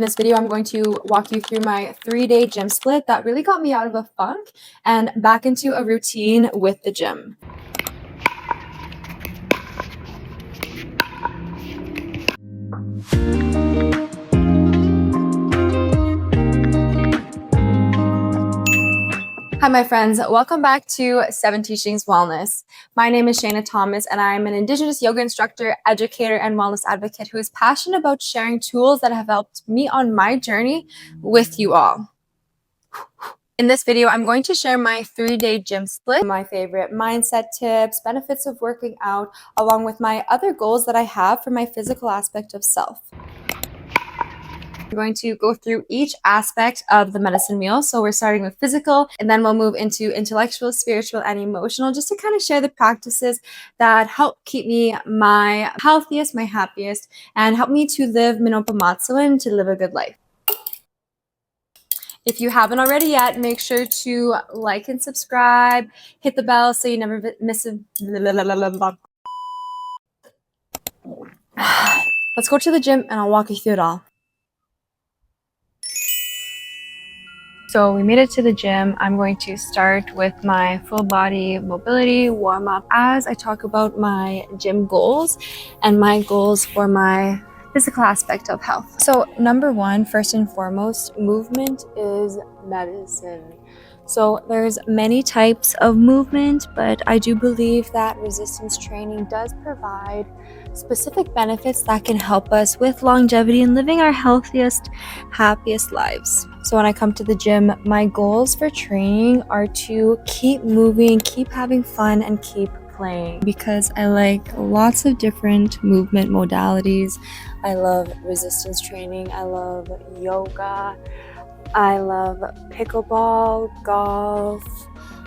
In this video, I'm going to walk you through my 3-day gym split that really got me out of a funk and back into a routine with the gym. Hi, my friends. Welcome back to 7 Teachings Wellness. My name is Shayna Thomas, and I'm an Indigenous yoga instructor, educator, and wellness advocate who is passionate about sharing tools that have helped me on my journey with you all. In this video, I'm going to share my 3-day gym split, my favorite mindset tips, benefits of working out, along with my other goals that I have for my physical aspect of self. I'm going to go through each aspect of the medicine meal. So we're starting with physical, and then we'll move into intellectual, spiritual, and emotional, just to kind of share the practices that help keep me my healthiest, my happiest, and help me to live Mino Pimatisiwin, to live a good life. If you haven't already yet, make sure to like and subscribe, hit the bell so you never miss a... Let's go to the gym and I'll walk you through it all. So we made it to the gym. I'm going to start with my full body mobility warm up as I talk about my gym goals and my goals for my physical aspect of health. So number one, first and foremost, movement is medicine. So there's many types of movement, but I do believe that resistance training does provide specific benefits that can help us with longevity and living our healthiest, happiest lives. So when I come to the gym, my goals for training are to keep moving, keep having fun, and keep playing, because I like lots of different movement modalities. I love resistance training, I love yoga, I love pickleball, golf,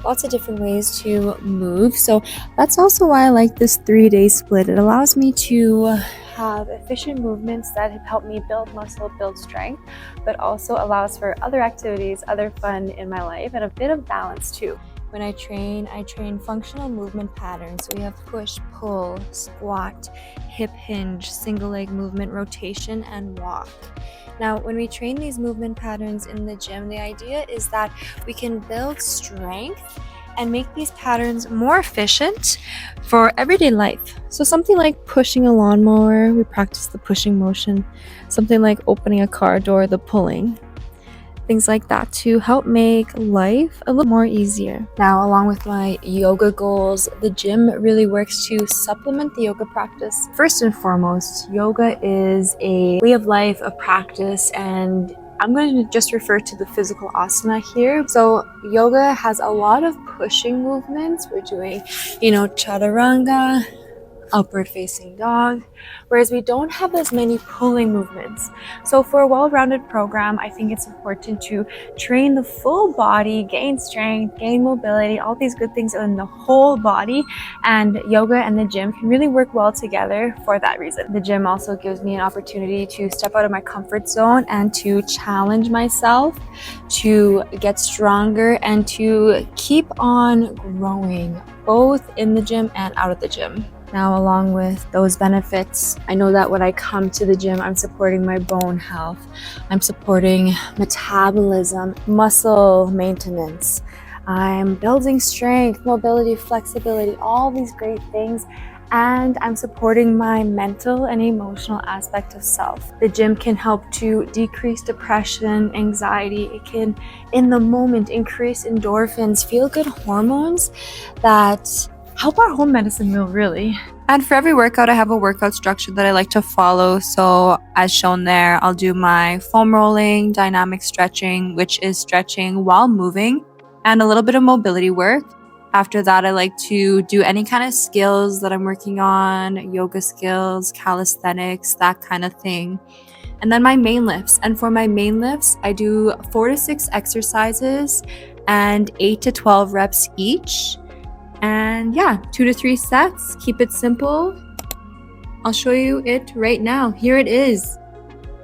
lots of different ways to move. So that's also why I like this 3-day split. It allows me to have efficient movements that help me build muscle, build strength, but also allows for other activities, other fun in my life, and a bit of balance too. When I train functional movement patterns. So we have push, pull, squat, hip hinge, single leg movement, rotation, and walk. Now, when we train these movement patterns in the gym, the idea is that we can build strength and make these patterns more efficient for everyday life. So something like pushing a lawnmower, we practice the pushing motion. Something like opening a car door, the pulling. Things like that to help make life a little more easier. Now, along with my yoga goals, the gym really works to supplement the yoga practice. First and foremost, yoga is a way of life, a practice, and I'm going to just refer to the physical asana here. So yoga has a lot of pushing movements. We're doing, chaturanga, upward facing dog, whereas we don't have as many pulling movements. So for a well-rounded program, I think it's important to train the full body, gain strength, gain mobility, all these good things in the whole body, and yoga and the gym can really work well together for that reason. The gym also gives me an opportunity to step out of my comfort zone and to challenge myself, to get stronger, and to keep on growing, both in the gym and out of the gym. Now, along with those benefits, I know that when I come to the gym, I'm supporting my bone health. I'm supporting metabolism, muscle maintenance. I'm building strength, mobility, flexibility, all these great things. And I'm supporting my mental and emotional aspect of self. The gym can help to decrease depression, anxiety. It can, in the moment, increase endorphins, feel-good hormones that help our home medicine meal, really. And for every workout, I have a workout structure that I like to follow. So as shown there, I'll do my foam rolling, dynamic stretching, which is stretching while moving, and a little bit of mobility work. After that, I like to do any kind of skills that I'm working on, yoga skills, calisthenics, that kind of thing. And then my main lifts. And for my main lifts, I do 4 to 6 exercises and 8 to 12 reps each. And yeah, 2 to 3 sets. Keep it simple. I'll show you it right now. Here it is,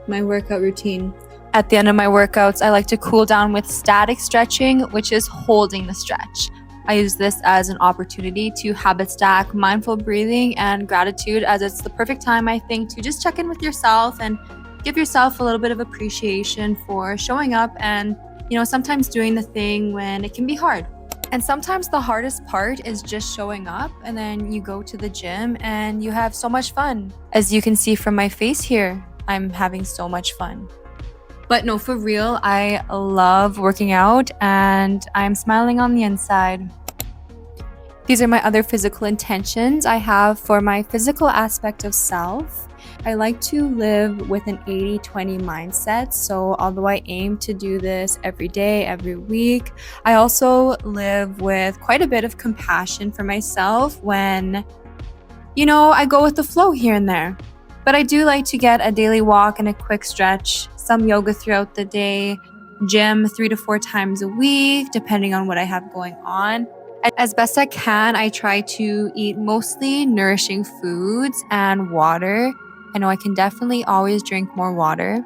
my workout routine. At the end of my workouts, I like to cool down with static stretching, which is holding the stretch. I use this as an opportunity to habit stack mindful breathing and gratitude, as it's the perfect time, I think, to just check in with yourself and give yourself a little bit of appreciation for showing up and, sometimes doing the thing when it can be hard. And sometimes the hardest part is just showing up, and then you go to the gym and you have so much fun. As you can see from my face here, I'm having so much fun. But no, for real, I love working out and I'm smiling on the inside. These are my other physical intentions I have for my physical aspect of self. I like to live with an 80-20 mindset. So although I aim to do this every day, every week, I also live with quite a bit of compassion for myself when, I go with the flow here and there. But I do like to get a daily walk and a quick stretch, some yoga throughout the day, gym 3 to 4 times a week, depending on what I have going on. As best I can, I try to eat mostly nourishing foods and water. I know I can definitely always drink more water.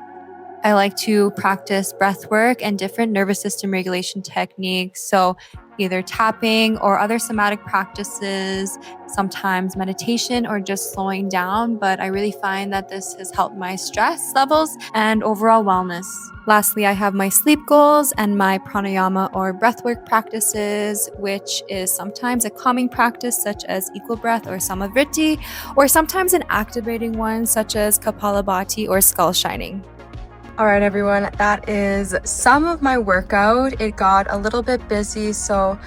I like to practice breath work and different nervous system regulation techniques. So either tapping or other somatic practices, sometimes meditation or just slowing down. But I really find that this has helped my stress levels and overall wellness. Lastly, I have my sleep goals and my pranayama or breathwork practices, which is sometimes a calming practice such as equal breath or samavriti, or sometimes an activating one such as kapalabhati or skull shining. All right, everyone, that is some of my workout. It got a little bit busy, so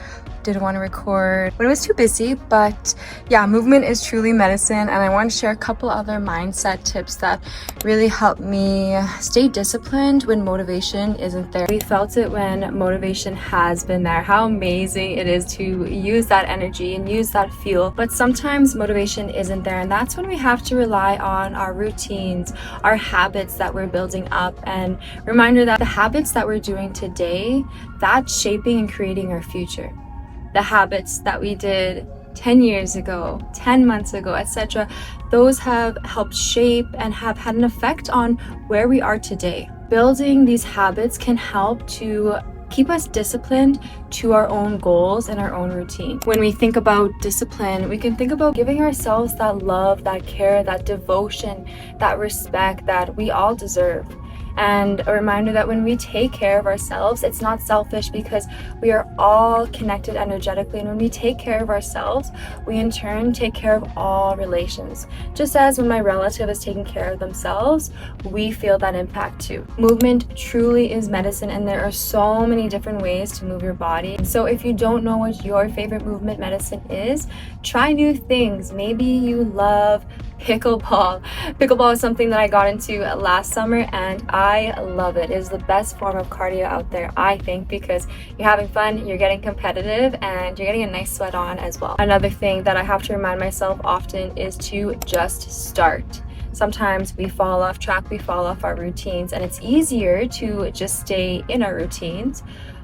didn't want to record when it was too busy. But yeah, movement is truly medicine, and I want to share a couple other mindset tips that really help me stay disciplined when motivation isn't there. We felt it when motivation has been there, how amazing it is to use that energy and use that fuel. But sometimes motivation isn't there, and that's when we have to rely on our routines, our habits that we're building up, and reminder that the habits that we're doing today, that's shaping and creating our future. The habits that we did 10 years ago, 10 months ago, etc., those have helped shape and have had an effect on where we are today. Building these habits can help to keep us disciplined to our own goals and our own routine. When we think about discipline, we can think about giving ourselves that love, that care, that devotion, that respect that we all deserve. And a reminder that when we take care of ourselves, it's not selfish because we are all connected energetically. And when we take care of ourselves, we in turn take care of all relations. Just as when my relative is taking care of themselves, we feel that impact too. Movement truly is medicine, and there are so many different ways to move your body. So if you don't know what your favorite movement medicine is, try new things. Maybe you love pickleball. Pickleball is something that I got into last summer, and I love it. It is the best form of cardio out there, I think, because you're having fun, you're getting competitive, and you're getting a nice sweat on as well. Another thing that I have to remind myself often is to just start. Sometimes we fall off track, we fall off our routines, and it's easier to just stay in our routines.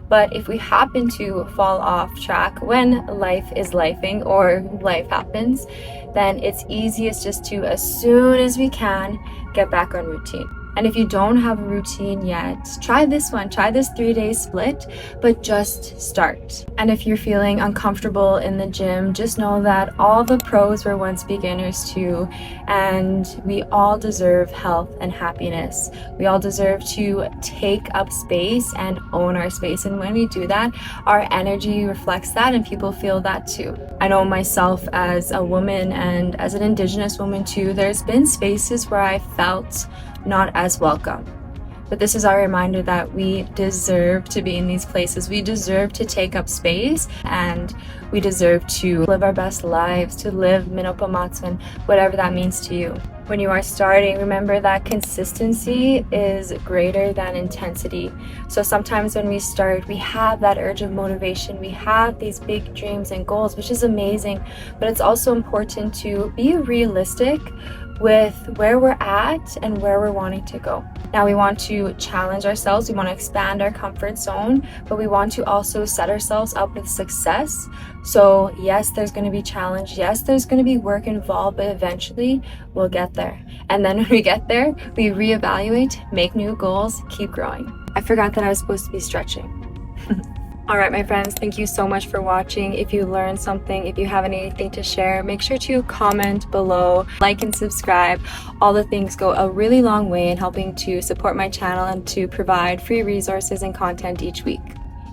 But if we happen to fall off track when life is lifing or life happens, then it's easiest just to, as soon as we can, get back on routine. And if you don't have a routine yet, try this one. Try this 3-day split, but just start. And if you're feeling uncomfortable in the gym, just know that all the pros were once beginners too, and we all deserve health and happiness. We all deserve to take up space and own our space. And when we do that, our energy reflects that and people feel that too. I know myself as a woman and as an Indigenous woman too, there's been spaces where I felt not as welcome. But this is our reminder that we deserve to be in these places. We deserve to take up space, and we deserve to live our best lives, to live Mino Pimatisiwin, whatever that means to you. When you are starting, remember that consistency is greater than intensity. So sometimes when we start, we have that urge of motivation. We have these big dreams and goals, which is amazing. But it's also important to be realistic with where we're at and where we're wanting to go. Now we want to challenge ourselves, we want to expand our comfort zone, but we want to also set ourselves up with success. So yes, there's going to be challenge, yes, there's going to be work involved, but eventually we'll get there. And then when we get there, we reevaluate, make new goals, keep growing. I forgot that I was supposed to be stretching. Alright, my friends, thank you so much for watching. If you learned something, if you have anything to share, make sure to comment below, like and subscribe. All the things go a really long way in helping to support my channel and to provide free resources and content each week.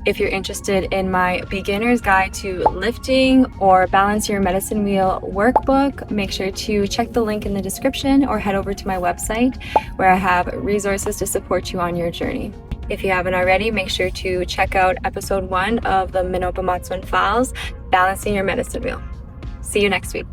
If you're interested in my beginner's guide to lifting or balance your medicine wheel workbook, make sure to check the link in the description or head over to my website where I have resources to support you on your journey. If you haven't already, make sure to check out episode 1 of the Mino Pimatisiwin Files, Balancing Your Medicine Wheel. See you next week.